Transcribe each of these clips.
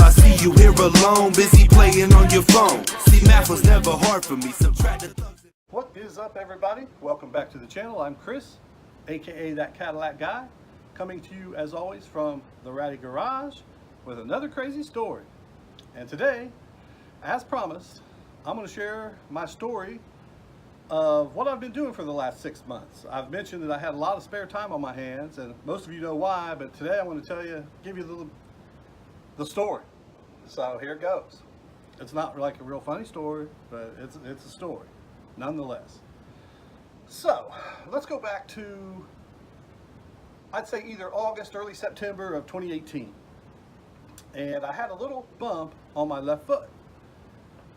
I see you here alone, busy playing on your phone. See, math was never hard for me. Subtract the thugs. What is up, everybody? Welcome back to the channel. I'm Chris, aka That Cadillac Guy, coming to you as always from the Ratty Garage with another crazy story. And today, as promised, I'm going to share my story of what I've been doing for the last 6 months. I've mentioned that I had a lot of spare time on my hands, and most of you know why, but today I'm going to tell you, give you the story. So here it goes. It's not like a real funny story, but it's a story nonetheless. So let's go back to, I'd say either August, early September of 2018. And I had a little bump on my left foot.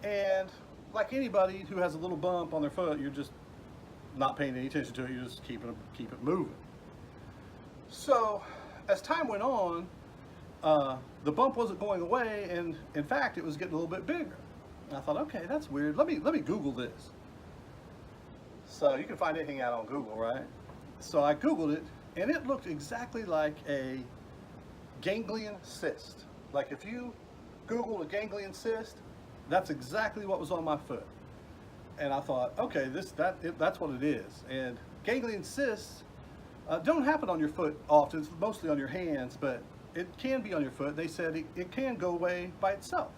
And like anybody who has a little bump on their foot, you're just not paying any attention to it. You just keep it moving. So as time went on, the bump wasn't going away, and in fact, it was getting a little bit bigger. And I thought, okay, that's weird. Let me Google this. So you can find anything out on Google, right? So I Googled it, and it looked exactly like a ganglion cyst. Like if you Google a ganglion cyst, that's exactly what was on my foot. And I thought, okay, that's what it is. And ganglion cysts don't happen on your foot often. It's mostly on your hands, but it can be on your foot. They said it can go away by itself.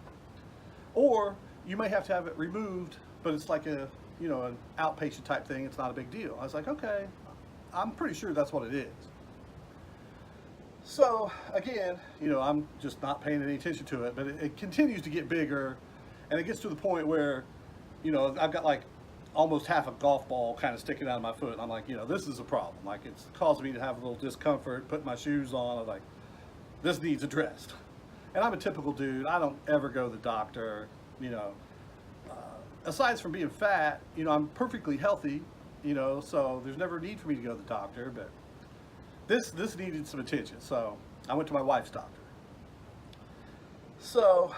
Or you may have to have it removed, but it's like an outpatient type thing. It's not a big deal. I was like, okay, I'm pretty sure that's what it is. So again, I'm just not paying any attention to it, but it continues to get bigger, and it gets to the point where, I've got like almost half a golf ball kind of sticking out of my foot. And I'm like, this is a problem. Like it's causing me to have a little discomfort, putting my shoes on. I'm like, this needs addressed. And I'm a typical dude. I don't ever go to the doctor, aside from being fat, I'm perfectly healthy, so there's never a need for me to go to the doctor, but this needed some attention. So I went to my wife's doctor. So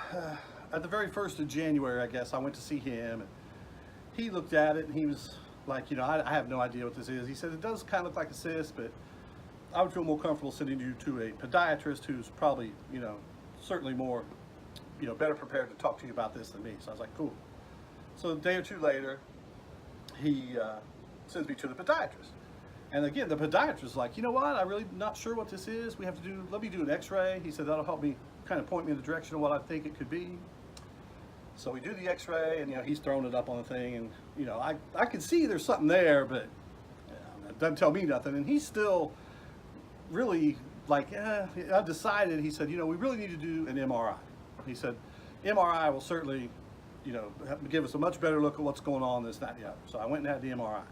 at the very 1st of January, I guess, I went to see him, and he looked at it and he was like, I have no idea what this is. He said, it does kind of look like a cyst, but I would feel more comfortable sending you to a podiatrist who's probably, certainly more, better prepared to talk to you about this than me. So I was like, cool. So a day or two later, he sends me to the podiatrist. And again, the podiatrist is like, you know what? I'm really not sure what this is. Let me do an x-ray. He said, that'll help me kind of point me in the direction of what I think it could be. So we do the x-ray, and, he's throwing it up on the thing. And, I can see there's something there, but it doesn't tell me nothing. And he's still really like, I decided, he said, we really need to do an MRI. He said, MRI will certainly, give us a much better look at what's going on, this, that, and the other. So I went and had the MRI,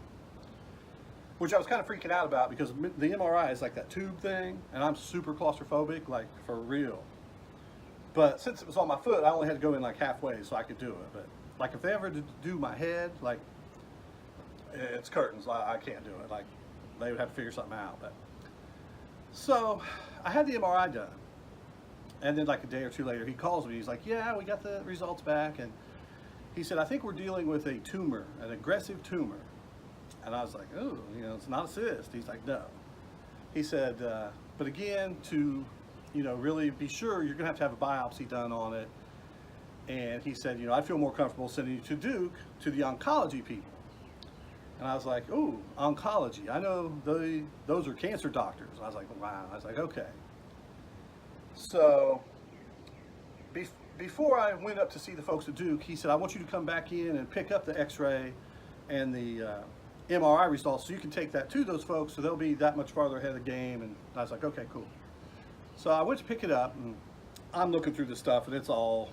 which I was kind of freaking out about because the MRI is like that tube thing, and I'm super claustrophobic, like for real. But since it was on my foot, I only had to go in like halfway so I could do it. But like if they ever do my head, like it's curtains, I can't do it. Like they would have to figure something out. But so I had the MRI done, and then like a day or two later, he calls me. He's like, yeah, we got the results back, and he said, I think we're dealing with a tumor, an aggressive tumor. And I was like, oh, it's not a cyst. He's like, no. He said, but again, to, really be sure, you're going to have a biopsy done on it. And he said, I'd feel more comfortable sending you to Duke, to the oncology people. And I was like, oh, oncology. I know those are cancer doctors. I was like, wow. I was like, okay. So before I went up to see the folks at Duke, he said, I want you to come back in and pick up the x-ray and the MRI results so you can take that to those folks so they'll be that much farther ahead of the game. And I was like, okay, cool. So I went to pick it up, and I'm looking through this stuff, and it's all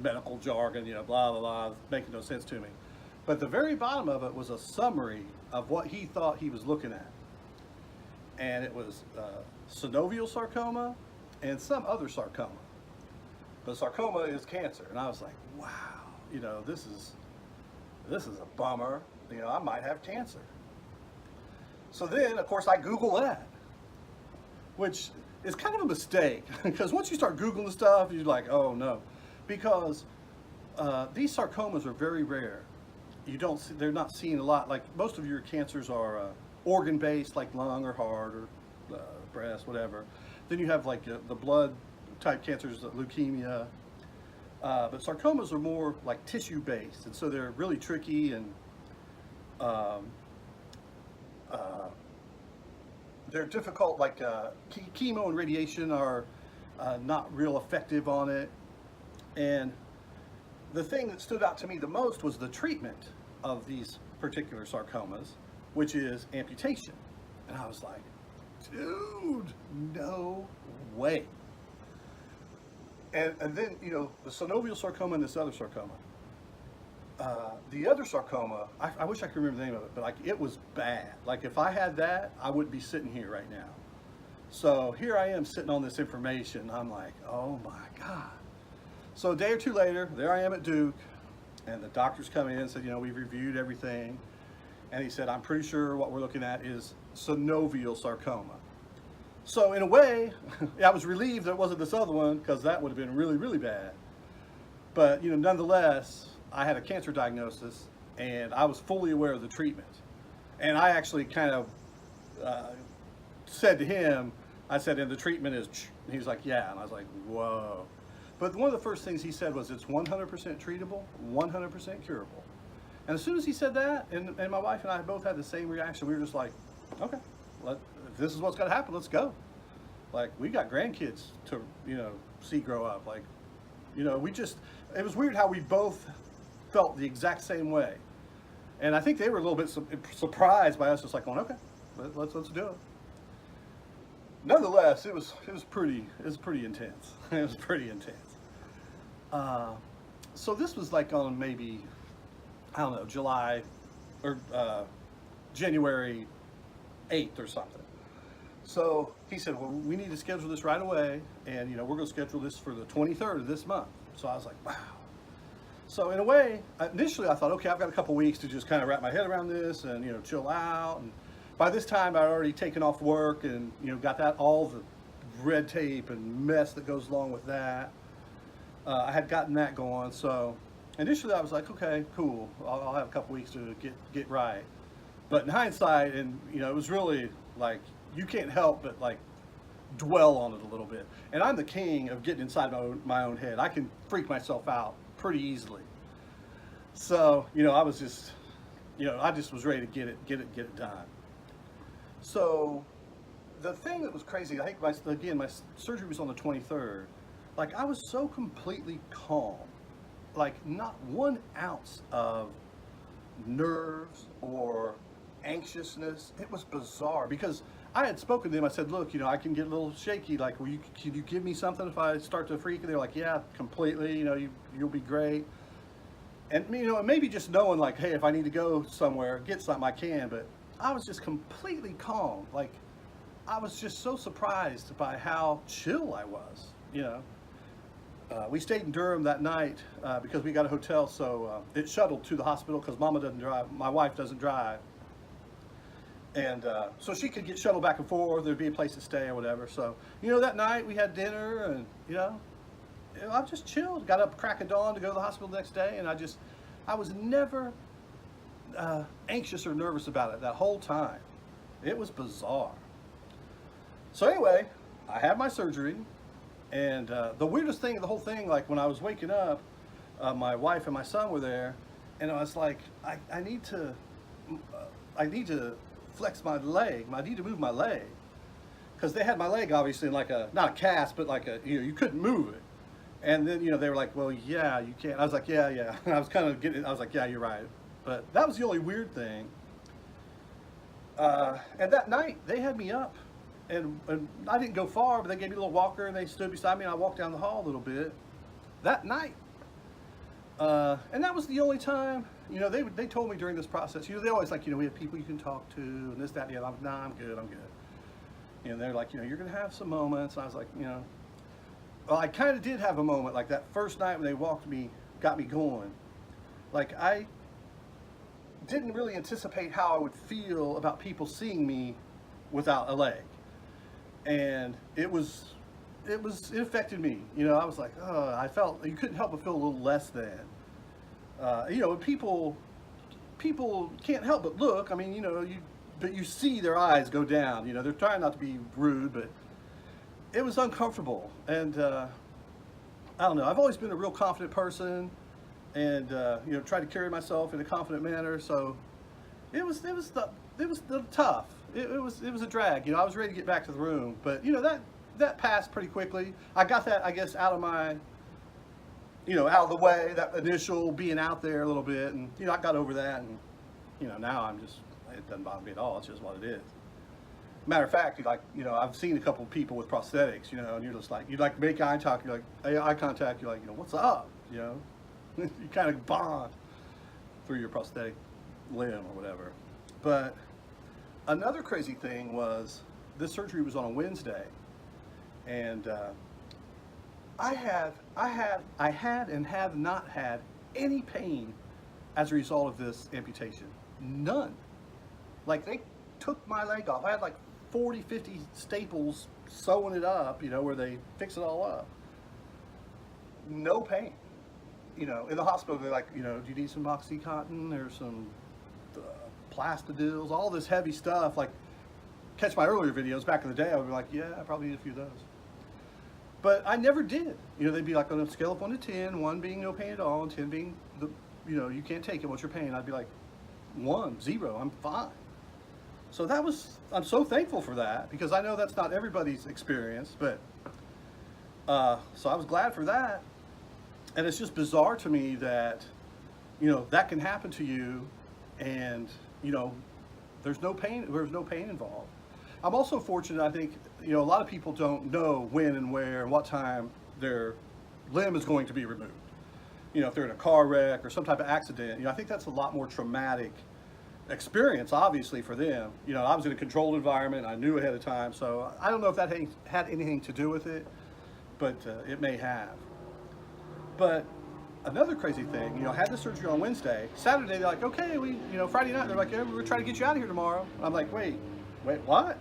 medical jargon, blah, blah, blah, making no sense to me. But the very bottom of it was a summary of what he thought he was looking at. And it was synovial sarcoma and some other sarcoma. But sarcoma is cancer. And I was like, wow, this is a bummer. I might have cancer. So then, of course, I Google that, which is kind of a mistake because once you start Googling stuff, you're like, oh no, because these sarcomas are very rare. They're not seen a lot. Like most of your cancers are organ-based, like lung or heart or breast, whatever. Then you have like the blood type cancers, leukemia. But sarcomas are more like tissue based, and so they're really tricky, and um, they're difficult. Like chemo and radiation are not real effective on it. And the thing that stood out to me the most was the treatment of these particular sarcomas, which is amputation. And I was like, dude, no way. And then, you know, the synovial sarcoma and this other sarcoma. The other sarcoma, I wish I could remember the name of it, but like it was bad. Like if I had that, I wouldn't be sitting here right now. So here I am sitting on this information. I'm like, oh my God. So a day or two later, there I am at Duke, and the doctors come in and said, you know, we've reviewed everything. And he said, I'm pretty sure what we're looking at is synovial sarcoma. So in a way, I was relieved that it wasn't this other one, because that would have been really, really bad. But, you know, nonetheless, I had a cancer diagnosis, and I was fully aware of the treatment. And I actually kind of said to him, I said, and the treatment is, and he was like, yeah. And I was like, whoa. But one of the first things he said was, it's 100% treatable, 100% curable. And as soon as he said that, and my wife and I both had the same reaction, we were just like, okay, if this is what's going to happen, let's go. Like, we got grandkids to, you know, see grow up. Like, you know, it was weird how we both felt the exact same way. And I think they were a little bit surprised by us just like going, okay, let's do it. Nonetheless, it was pretty intense. It was pretty intense. So this was like on maybe, I don't know, July or January 8th or something. So he said, well, we need to schedule this right away, and you know, we're going to schedule this for the 23rd of this month. So I was like, wow. So in a way, initially I thought, okay, I've got a couple weeks to just kind of wrap my head around this and, you know, chill out. And by this time I'd already taken off work and, you know, got that, all the red tape and mess that goes along with that. I had gotten that going. So initially I was like, okay, cool. I'll have a couple weeks to get right. But in hindsight, and you know, it was really like, you can't help but like dwell on it a little bit. And I'm the king of getting inside my own head. I can freak myself out pretty easily. So, you know, I was just, you know, I just was ready to get it done. So the thing that was crazy, I think my surgery was on the 23rd. Like, I was so completely calm, like not 1 ounce of nerves or anxiousness. It was bizarre because I had spoken to them. I said, look, you know, I can get a little shaky. Like, can you give me something if I start to freak? And they're like, yeah, completely. You know, you'll be great. And, you know, maybe just knowing like, hey, if I need to go somewhere, get something, I can. But I was just completely calm. Like, I was just so surprised by how chill I was, you know. We stayed in Durham that night because we got a hotel, so it shuttled to the hospital because Mama doesn't drive, my wife doesn't drive. And so she could get shuttled back and forth, there'd be a place to stay or whatever. So, you know, that night we had dinner and, you know, I just chilled. Got up crack of dawn to go to the hospital the next day, and I was never anxious or nervous about it that whole time. It was bizarre. So anyway, I had my surgery. And the weirdest thing of the whole thing, like when I was waking up, my wife and my son were there, and I was like, I need to flex my leg. I need to move my leg, because they had my leg obviously in like not a cast, but like you couldn't move it. And then, you know, they were like, well, yeah, you can't. I was like, yeah. And I was kind of I was like, yeah, you're right. But that was the only weird thing. And that night they had me up. And I didn't go far, but they gave me a little walker and they stood beside me and I walked down the hall a little bit that night. And that was the only time, you know, they told me during this process, you know, they always like, you know, we have people you can talk to and this, that, and the other. I'm like, nah, I'm good. And they're like, you know, you're going to have some moments. And I was like, you know, well, I kind of did have a moment like that first night when they got me going. Like, I didn't really anticipate how I would feel about people seeing me without a leg. And it affected me. You know, I was like, oh, I felt, you couldn't help but feel a little less than. You know, people can't help but look. I mean, you know, but you see their eyes go down. You know, they're trying not to be rude, but it was uncomfortable, and I don't know. I've always been a real confident person, and you know, try to carry myself in a confident manner. So it was tough. It was a drag. You know, I was ready to get back to the room, but you know, that passed pretty quickly. I got that, I guess, out of my, you know, out of the way, that initial being out there a little bit, and you know, I got over that, and you know, now it doesn't bother me at all. It's just what it is. Matter of fact, you know, I've seen a couple of people with prosthetics, you know, and you're just like, you like make eye contact, eye contact, you're like, you know, what's up, you know, you kind of bond through your prosthetic limb or whatever. But another crazy thing was this surgery was on a Wednesday, and I had and have not had any pain as a result of this amputation. None. Like, they took my leg off. I had like 40, 50 staples sewing it up, you know, where they fix it all up. No pain. You know, in the hospital, they're like, you know, do you need some Oxycontin? There's some Plastidils, all this heavy stuff. Like, catch my earlier videos back in the day, I would be like, yeah, I probably need a few of those. But I never did. You know, they'd be like on a scale of 1 to 10, 1 being no pain at all, and 10 being, you know, you can't take it, what's your pain? I'd be like, 1, 0, I'm fine. So I'm so thankful for that, because I know that's not everybody's experience, but, so I was glad for that. And it's just bizarre to me that, you know, that can happen to you, and, you know, there's no pain involved. I'm also fortunate, I think, you know, a lot of people don't know when and where and what time their limb is going to be removed. You know, if they're in a car wreck or some type of accident, you know, I think that's a lot more traumatic experience, obviously, for them. You know, I was in a controlled environment, I knew ahead of time, so I don't know if that had anything to do with it, but it may have. But another crazy thing, you know, I had the surgery on Wednesday. Saturday, they're like, okay, you know, Friday night, they're like, yeah, we're trying to get you out of here tomorrow. And I'm like, wait, what?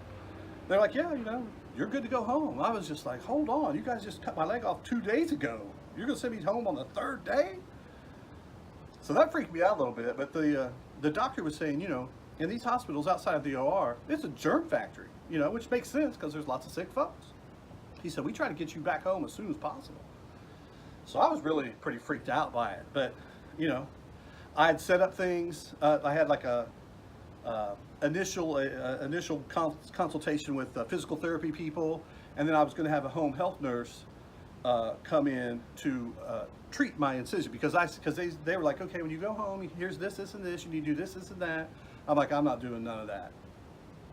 They're like, yeah, you know, you're good to go home. I was just like, hold on, you guys just cut my leg off 2 days ago. You're gonna send me home on the 3rd day? So that freaked me out a little bit, but the doctor was saying, you know, in these hospitals outside of the OR, it's a germ factory, you know, which makes sense because there's lots of sick folks. He said, we try to get you back home as soon as possible. So I was really pretty freaked out by it, but, you know, I had set up things. I had like a initial consultation with physical therapy people, and then I was going to have a home health nurse come in to treat my incision, because they were like, okay, when you go home, here's this, and this, you need to do this, and that. I'm like, I'm not doing none of that.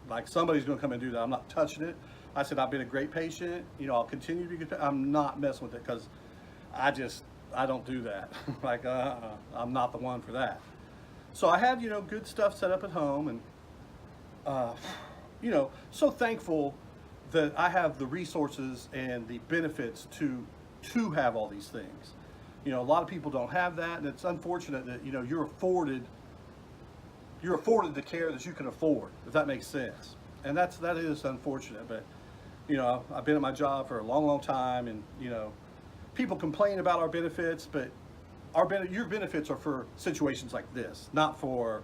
Like, somebody's going to come and do that. I'm not touching it. I said, I've been a great patient. You know, I'll continue to be good. I'm not messing with it, because I don't do that. Like, I'm not the one for that. So I had, you know, good stuff set up at home, and, you know, so thankful that I have the resources and the benefits to have all these things. You know, a lot of people don't have that, and it's unfortunate that, you know, you're afforded the care that you can afford, if that makes sense. And that is unfortunate, but, you know, I've been at my job for a long, long time, and, you know, people complain about our benefits, but your benefits are for situations like this, not for,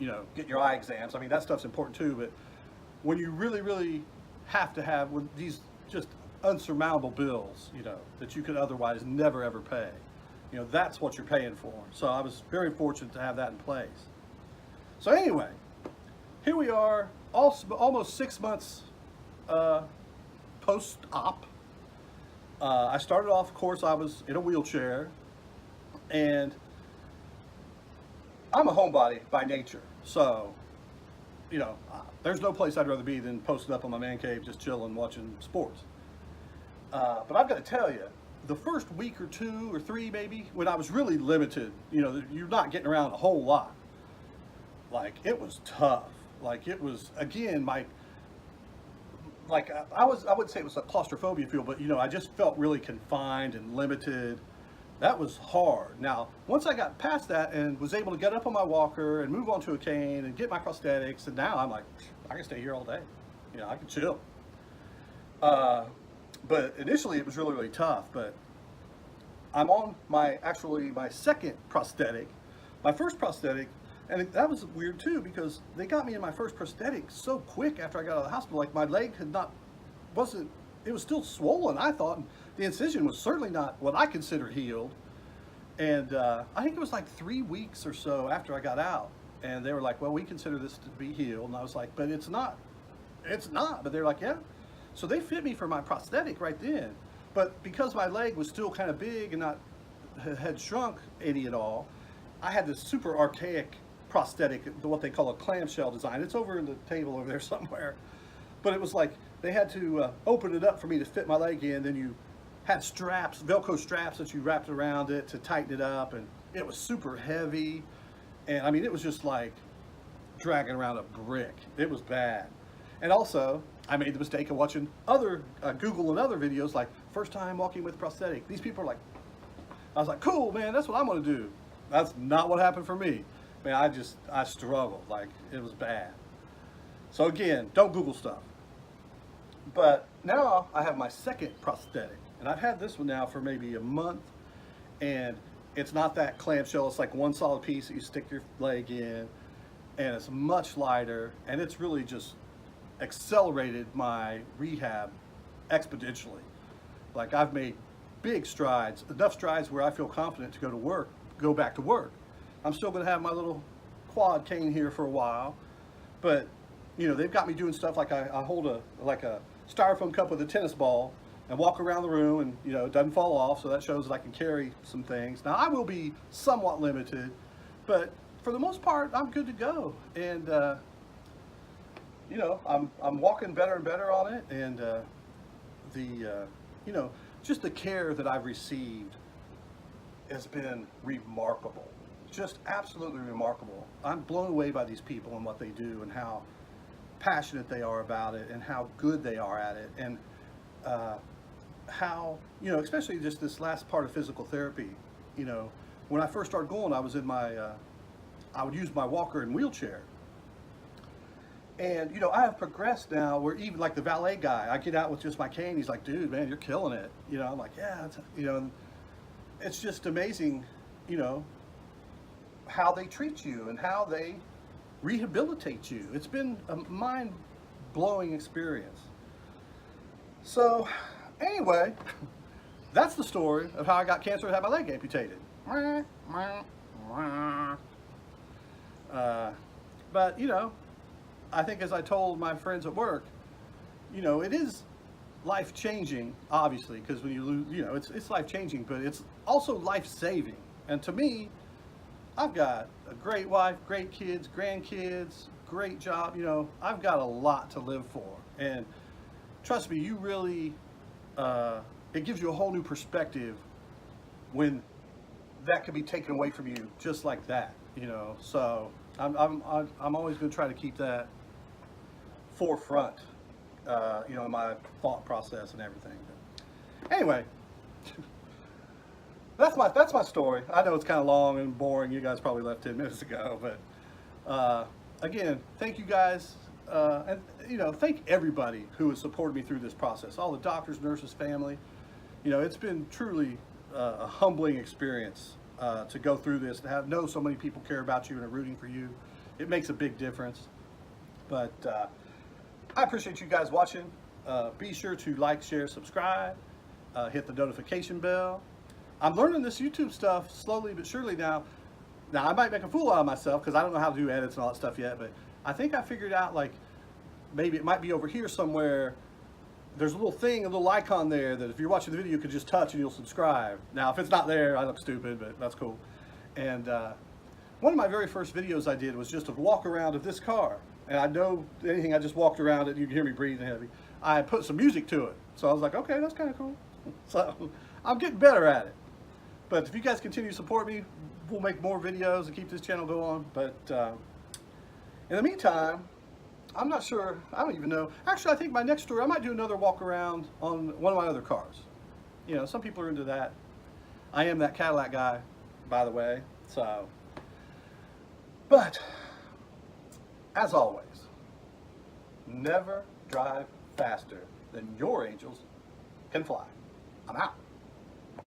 you know, getting your eye exams. I mean, that stuff's important too, but when you really, really have to have these just unsurmountable bills, you know, that you could otherwise never ever pay, you know, that's what you're paying for. So I was very fortunate to have that in place. So anyway, here we are, almost 6 months post-op. I started off, of course, I was in a wheelchair, and I'm a homebody by nature. So, you know, there's no place I'd rather be than posted up on my man cave, just chilling, watching sports. But I've got to tell you, the first week or 2 or 3 maybe, when I was really limited, you know, you're not getting around a whole lot. Like, it was tough. Like, it was, again, I wouldn't say it was a claustrophobia feel, but, you know, I just felt really confined and limited. That was hard. Now, once I got past that and was able to get up on my walker and move onto a cane and get my prosthetics, and now I'm like, I can stay here all day. You know, I can chill. But initially it was really, really tough. But I'm on my second prosthetic. My first prosthetic, and that was weird too, because they got me in my first prosthetic so quick after I got out of the hospital. Like, my leg wasn't it was still swollen, I thought. The incision was certainly not what I consider healed. And I think it was like 3 weeks or so after I got out. And they were like, well, we consider this to be healed. And I was like, but it's not. It's not. But they're like, yeah. So they fit me for my prosthetic right then. But because my leg was still kind of big and not had shrunk any at all, I had this super archaic prosthetic, what they call a clamshell design. It's over in the table over there somewhere. But it was like they had to open it up for me to fit my leg in. Then you had straps, Velcro straps that you wrapped around it to tighten it up. And it was super heavy. And I mean, it was just like dragging around a brick. It was bad. And also, I made the mistake of watching other Google and other videos like first time walking with prosthetic. These people are like, I was like, cool, man, that's what I'm gonna do. That's not what happened for me. Man, I struggled, like it was bad. So again, don't Google stuff. But now I have my second prosthetic, and I've had this one now for maybe a month, and it's not that clamshell, it's like one solid piece that you stick your leg in, and it's much lighter, and it's really just accelerated my rehab exponentially. Like I've made big strides, enough strides where I feel confident to go back to work. I'm still gonna have my little quad cane here for a while, but you know, they've got me doing stuff like I hold a styrofoam cup with a tennis ball and walk around the room, and you know, it doesn't fall off, so that shows that I can carry some things. Now I will be somewhat limited, but for the most part, I'm good to go. And you know, I'm walking better and better on it, and you know, just the care that I've received has been remarkable, just absolutely remarkable. I'm blown away by these people and what they do, and how passionate they are about it, and how good they are at it, and how, you know, especially just this last part of physical therapy. You know, when I first started going, I was in my, I would use my walker and wheelchair. And, you know, I have progressed now where even like the valet guy, I get out with just my cane, he's like, dude, man, you're killing it. You know, I'm like, yeah, it's, you know, it's just amazing, you know, how they treat you and how they rehabilitate you. It's been a mind-blowing experience. So, anyway, that's the story of how I got cancer and had my leg amputated. But, you know, I think as I told my friends at work, you know, it is life-changing, obviously, because when you lose, you know, it's life-changing, but it's also life-saving. And to me, I've got a great wife, great kids, grandkids, great job, you know, I've got a lot to live for. And trust me, you really, it gives you a whole new perspective when that can be taken away from you just like that, you know. So I'm always going to try to keep that forefront, you know, in my thought process and everything. But anyway, that's my story. I know it's kind of long and boring. You guys probably left 10 minutes ago, but again, thank you guys, and you know, thank everybody who has supported me through this process. All the doctors, nurses, family. You know, it's been truly a humbling experience to go through this, to know so many people care about you and are rooting for you. It makes a big difference. But I appreciate you guys watching. Be sure to like, share, subscribe, hit the notification bell. I'm learning this YouTube stuff slowly but surely now. Now I might make a fool out of myself because I don't know how to do edits and all that stuff yet, but I think I figured out, like, maybe it might be over here somewhere. There's a little thing, a little icon there that if you're watching the video, you could just touch and you'll subscribe. Now, if it's not there, I look stupid, but that's cool. And one of my very first videos I did was just a walk around of this car. And I know anything, I just walked around it, you can hear me breathing heavy. I put some music to it. So I was like, okay, that's kind of cool. So I'm getting better at it. But if you guys continue to support me, we'll make more videos and keep this channel going. But in the meantime, I'm not sure, I don't even know. Actually, I think my next story, I might do another walk around on one of my other cars. You know, some people are into that. I am that Cadillac guy, by the way. So, but as always, never drive faster than your angels can fly. I'm out.